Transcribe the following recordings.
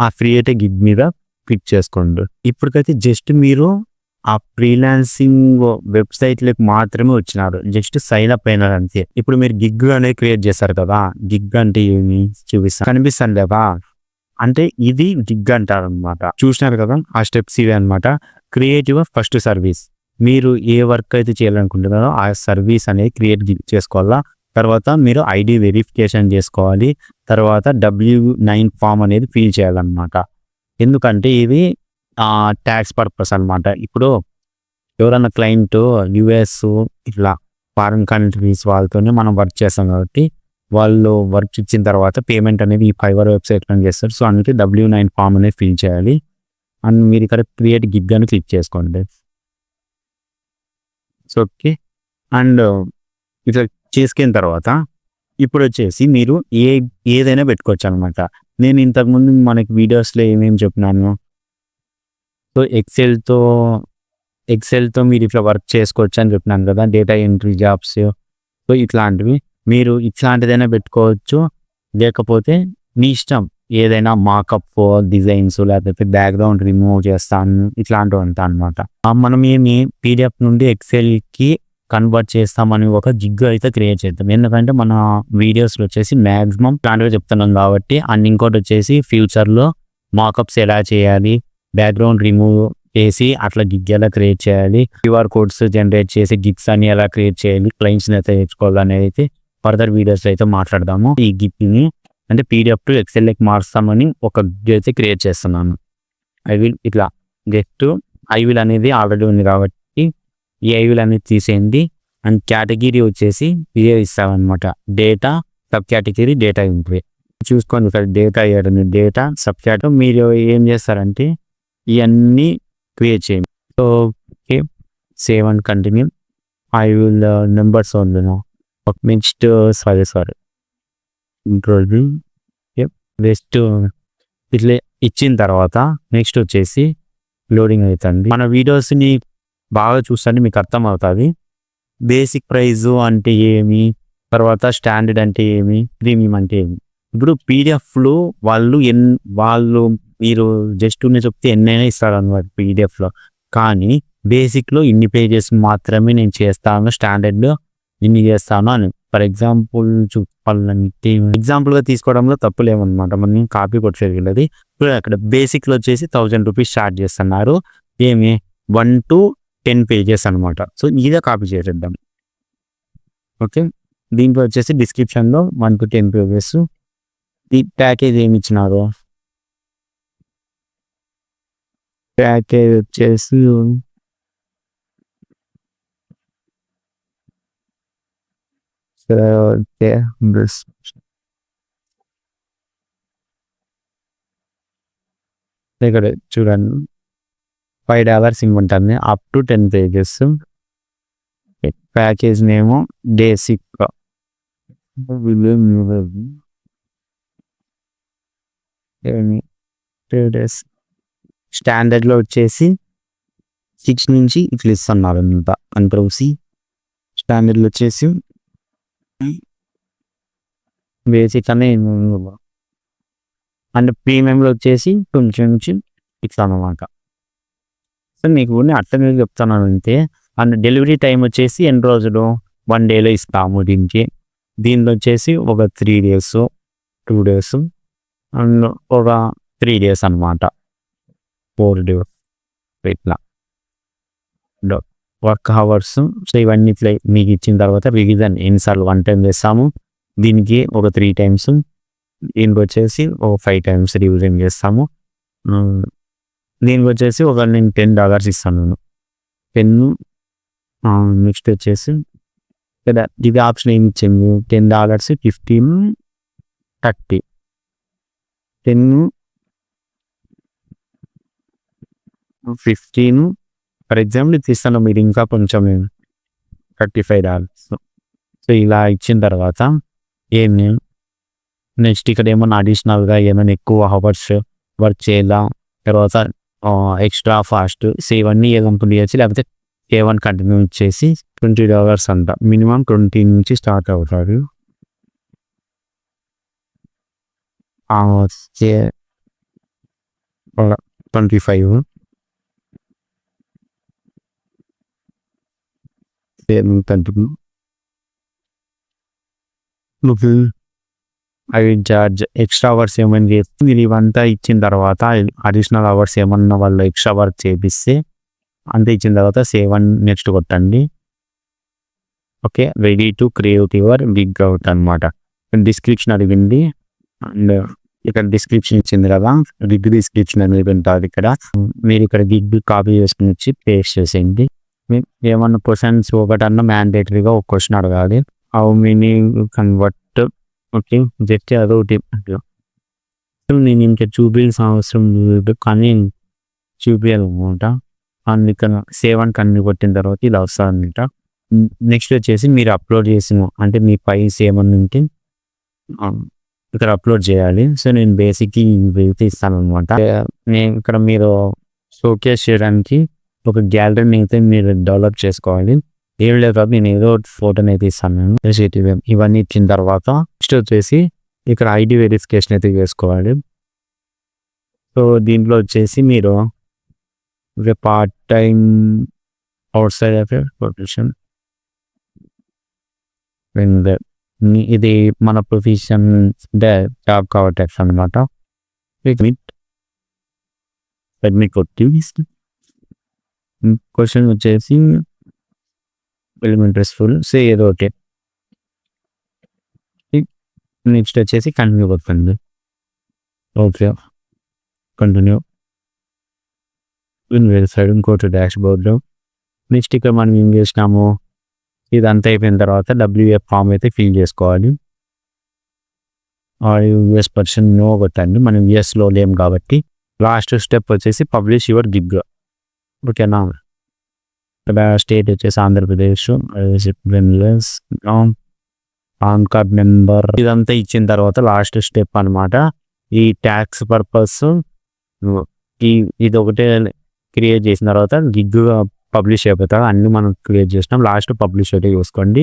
ఆ create a gig మీద click చేసుకోండి. ఇప్పటికైతే జస్ట్ మీరు ఆ ఫ్రీలాన్సింగ్ వెబ్సైట్లకు మాత్రమే వచ్చినారు, జస్ట్ సైన్ అప్ అయినారు అంతే. ఇప్పుడు మీరు గిగ్ అనేది క్రియేట్ చేస్తారు కదా, గిగ్ అంటే ఏమి చూపిస్తాను, కనిపిస్తాను లేదా అంటే ఇది గిగ్ అంటారు అనమాట. చూసినారు కదా, ఆ స్టెప్స్ ఇవే అనమాట. Create your first service. మీరు ఏ వర్క్ అయితే చేయాలనుకుంటున్నారో ఆ సర్వీస్ అనేది క్రియేట్ చేసుకోవాలా. తర్వాత మీరు ఐడి వెరిఫికేషన్ చేసుకోవాలి. తర్వాత W9 ఫామ్ అనేది ఫిల్ చేయాలన్నమాట. ఎందుకంటే ఇది ట్యాక్స్ పర్పస్ అనమాట. ఇప్పుడు ఎవరన్నా క్లయింట్ US ఇట్లా ఫారిన్ కంట్రీస్ వాళ్ళతోనే మనం వర్క్ చేస్తాం కాబట్టి వాళ్ళు వర్క్ ఇచ్చిన తర్వాత పేమెంట్ అనేది ఈ ఫైవర్ వెబ్సైట్లో చేస్తారు. సో అందుకే W9 ఫామ్ అనేది ఫిల్ చేయాలి. అండ్ మీరు ఇక్కడ క్రియేట్ గిగ్ అని క్లిక్ చేసుకోండి. సో ఓకే, అండ్ ఇట్లా చేసుకున్న తర్వాత ఇప్పుడు వచ్చేసి మీరు ఏదైనా పెట్టుకోవచ్చు అనమాట. నేను ఇంతకుముందు మనకి వీడియోస్లో ఏమేమి చెప్పినాను, సో ఎక్సెల్తో మీరు ఇట్లా వర్క్ చేసుకోవచ్చు అని చెప్పినాను కదా, డేటా ఎంట్రీ జాబ్స్. సో ఇట్లాంటివి మీరు ఇట్లాంటిదైనా పెట్టుకోవచ్చు, లేకపోతే మీ ఇష్టం ఏదైనా మాకప్ డిజైన్స్ లేకపోతే బ్యాక్గ్రౌండ్ రిమూవ్ చేస్తాను ఇట్లాంటివి అంతా అనమాట. మనం ఏమి PDF నుండి ఎక్సెల్కి కన్వర్ట్ చేస్తామని ఒక జిగ్ అయితే క్రియేట్ చేద్దాం. ఎందుకంటే మన వీడియోస్లో వచ్చేసి మ్యాక్సిమం ఇట్లాంటివి చెప్తున్నాం కాబట్టి. అండ్ ఇంకోటి వచ్చేసి ఫ్యూచర్లో మాకప్స్ ఎలా చేయాలి, బ్యాక్గ్రౌండ్ రిమూవ్ చేసి అట్లా గిగ్ ఎలా క్రియేట్ చేయాలి, QR కోడ్స్ జనరేట్ చేసి గిగ్స్ అని ఎలా క్రియేట్ చేయాలి, క్లయింట్స్ని అయితే తెచ్చుకోవాలనేది అయితే ఫర్దర్ వీడియోస్లో అయితే మాట్లాడదాము. ఈ గిగ్ని అంటే PDF టు ఎక్సెల్కి మార్స్తామని ఒక గిగ్ అయితే క్రియేట్ చేస్తున్నాను. ఇట్లా జస్ట్ ఐవిల్ అనేది ఆల్రెడీ ఉంది కాబట్టి ఈ ఐవిల్ అనేది తీసేయండి. అండ్ కేటగిరీ వచ్చేసి ఇదే ఇస్తామన్నమాట, data sub category data entry. చూసుకోండి ఇక్కడ డేటా ఏడుంది, డేటా సబ్ కేటగిరీ. మీరు ఏం చేస్తారంటే ఇవన్నీ క్రియేట్ చేయండి. So okay, save and continue. I will numbers ఉంది నెక్స్ట్ సారీ ఇంట్రోడ్యూ నెక్స్ట్ ఇట్లా ఇచ్చిన తర్వాత నెక్స్ట్ వచ్చేసి లోడింగ్ అవుతుంది. మన వీడియోస్ని బాగా చూస్తే మీకు అర్థం అవుతుంది బేసిక్ ప్రైజ్ అంటే ఏమి, తర్వాత స్టాండర్డ్ అంటే ఏమి, ప్రీమియం అంటే ఏమి. ఇప్పుడు PDFలో వాళ్ళు మీరు జస్ట్ చెప్తే ఎన్నైనా ఇస్తారు అన్నమాట PDFలో. కానీ బేసిక్లో ఇన్ని పేజెస్ మాత్రమే నేను చేస్తాను, స్టాండర్డ్లో ఇన్ని చేస్తాను అని. ఫర్ ఎగ్జాంపుల్ చెప్పాలంటే ఎగ్జాంపుల్గా తీసుకోవడంలో తప్పులేమన్నమాట, మనం కాపీ కొట్టేది. ఇప్పుడు అక్కడ బేసిక్లో వచ్చేసి 1000 రూపీస్ స్టార్ట్ చేస్తున్నారు, ఏమి 1 to 10 పేజెస్ అనమాట. సో ఇదే కాపీ చేసేద్దాం. ఓకే, దీంట్లో వచ్చేసి డిస్క్రిప్షన్లో 1 to 10 పేజెస్. ఈ ప్యాకేజ్ ఏమి ఇచ్చినారు, ప్యాకేజ్ వచ్చేసి ఇక్కడ చూడండి $5 ఇవ్వమంటుంది అప్ టు 10 పేజెస్. ప్యాకేజ్ నేమో బేసిక్ 2 days. స్టాండర్డ్లో వచ్చేసి 6 నుంచి ఇట్లా ఇస్తున్నారు అంత అంతసి. స్టాండర్డ్లో వచ్చేసి బేసిక్ అనే అండ్ ప్రీమియంలో వచ్చేసి కొంచెం ఇట్లా అన్నమాట. సో మీకు అర్థంగా చెప్తున్నాను అంతే. అండ్ డెలివరీ టైం వచ్చేసి ఎన్ని రోజులు, 1 డేలో ఇస్తాము దీనికి. దీనిలో వచ్చేసి ఒక 3 days 2 days అండ్ ఒక 3 days అనమాట, 4 days ఇట్లా వర్క్ అవర్స్. సో ఇవన్నీ ఇట్లా మీకు ఇచ్చిన తర్వాత రివిజన్ ఎన్నిసార్లు 1 time చేస్తాము, దీనికి ఒక 3 times, దీనికి వచ్చేసి ఒక 5 times రివిజన్ చేస్తాము. దీనికి వచ్చేసి ఒక నేను $10 ఇస్తాను, 10. నెక్స్ట్ వచ్చేసి కదా ఇది ఆప్షన్ ఏమి ఇచ్చింది, $10 15 30 10 15 ఫర్ ఎగ్జాంపుల్ ఇది ఇస్తాను, మీరు ఇంకా కొంచెం $35. సో ఇలా ఇచ్చిన తర్వాత ఏమి నెక్స్ట్ ఇక్కడ ఏమన్నా అడిషనల్గా ఏమైనా ఎక్కువ అవర్స్ వర్క్ చేయాలా, తర్వాత ఎక్స్ట్రా ఫాస్ట్, సో ఇవన్నీ ఏదంతా చేయొచ్చు. లేకపోతే A1 కంటిన్యూ చేసి $20 అంట, మినిమం 20 నుంచి స్టార్ట్ అవుతారు. 25 అవి చార్జ్ ఎక్స్ట్రా అవర్స్ ఏమైనా చేస్తే మీరు ఇవంతా ఇచ్చిన తర్వాత అడిషనల్ అవర్స్ ఏమన్నా వాళ్ళు ఎక్స్ట్రా వర్క్ చేపిస్తే అంతే ఇచ్చిన తర్వాత సేవ్ అని నెక్స్ట్ కొట్టండి. Okay, ready to create your big out అనమాట. డిస్క్రిప్షన్ అడిగింది అండ్ ఇక్కడ డిస్క్రిప్షన్ ఇచ్చింది కదా, గిగ్ డిస్క్రిప్షన్ అనేది ఉంటుంది ఇక్కడ. మీరు ఇక్కడ గిగ్ కాపీ చేసుకుని వచ్చి పేస్ట్ చేసేయండి. ఏమన్నా క్వశ్చన్స్ ఒకటన్నా మ్యాండేటరీగా ఒక క్వశ్చన్ అడగాలి. How many convert. Okay, just అదొకటి. నేను ఇంకా చూపించాల్సిన అవసరం లేదు కానీ చూపించాలన్నమాట. అండ్ ఇక్కడ సేవ్ అని కన్ను కొట్టిన తర్వాత ఇలా వస్తుంది అనమాట. నెక్స్ట్ వచ్చేసి మీరు అప్లోడ్ చేసిన అంటే మీ ఫైల్స్ ఏమన్నా ఉంటే ఇక్కడ అప్లోడ్ చేయాలి. సో నేను బేసిక్లీ వెళ్తే ఇస్తాను అనమాట. నేను ఇక్కడ మీరు షోకేస్ చేయడానికి ఒక గ్యాలరీని అయితే మీరు డెవలప్ చేసుకోవాలి. ఏం లేదు కాబట్టి నేను ఏదో ఫోటోని అయితే ఇస్తాను నేను. ఇవన్నీ ఇచ్చిన తర్వాత నెక్స్ట్ వచ్చేసి ఇక్కడ ఐడి వెరిఫికేషన్ అయితే చేసుకోవాలి. సో దీంట్లో వచ్చేసి మీరు part time out side affair profession, ఇది మన ప్రొఫెషన్ జాబ్ కాబట్టి అనమాట. సబ్మిట్ కొట్టి క్వశ్చన్ వచ్చేసి ఇంట్రెస్ట్ఫుల్ సో ఏదో ఒకటి. నెక్స్ట్ వచ్చేసి కంటిన్యూ కొట్టండి. Okay, continue verified. ఇంకోటి డాష్ బోర్డ్లో నెక్స్ట్ ఇక్కడ మనం ఏం చేసినాము ఇదంతా అయిపోయిన తర్వాత WF ఫామ్ అయితే ఫిల్ చేసుకోవాలి. US పర్సన్ నో కొట్టండి, మనం USలో లేం కాబట్టి. లాస్ట్ స్టెప్ వచ్చేసి పబ్లిష్ యువర్ గిగ్. ఓకేనా, ఇక్కడ స్టేట్ వచ్చేసి ఆంధ్రప్రదేశ్, పాన్ కార్డ్ నెంబర్ ఇదంతా ఇచ్చిన తర్వాత లాస్ట్ స్టెప్ అనమాట. ఈ ట్యాక్స్ పర్పస్ ఇది ఒకటే క్రియేట్ చేసిన తర్వాత గిగ్ పబ్లిష్ అయిపోతారు. అన్ని మనం క్రియేట్ చేసినాం. లాస్ట్ పబ్లిష్ అయితే చూసుకోండి.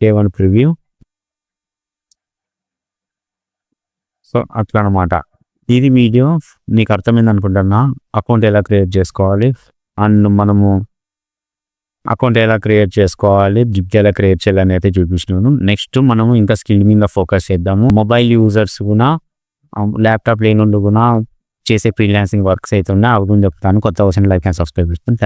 Save and preview. సో అట్లా అనమాట. ఇది వీడియో నీకు అర్థమైంది అనుకుంటున్నా. అకౌంట్ ఎలా క్రియేట్ చేసుకోవాలి అండ్ మనము అకౌంట్ ఎలా క్రియేట్ చేసుకోవాలి, జిగ్ ఎలా క్రియేట్ చేయాలని అయితే చూపిస్తున్నాను. నెక్స్ట్ మనము ఇంకా స్కిల్ మీద ఫోకస్ చేద్దాము. మొబైల్ యూజర్స్ కూడా ల్యాప్టాప్ లేని కూడా చేసే ఫ్రీలాన్సింగ్ వర్క్స్ అయితే ఉన్నాయి. అవి కూడా చెప్తాను. కొత్త వర్షన్ లైక్ అండ్ సబ్స్క్రైబ్ చేస్తాను.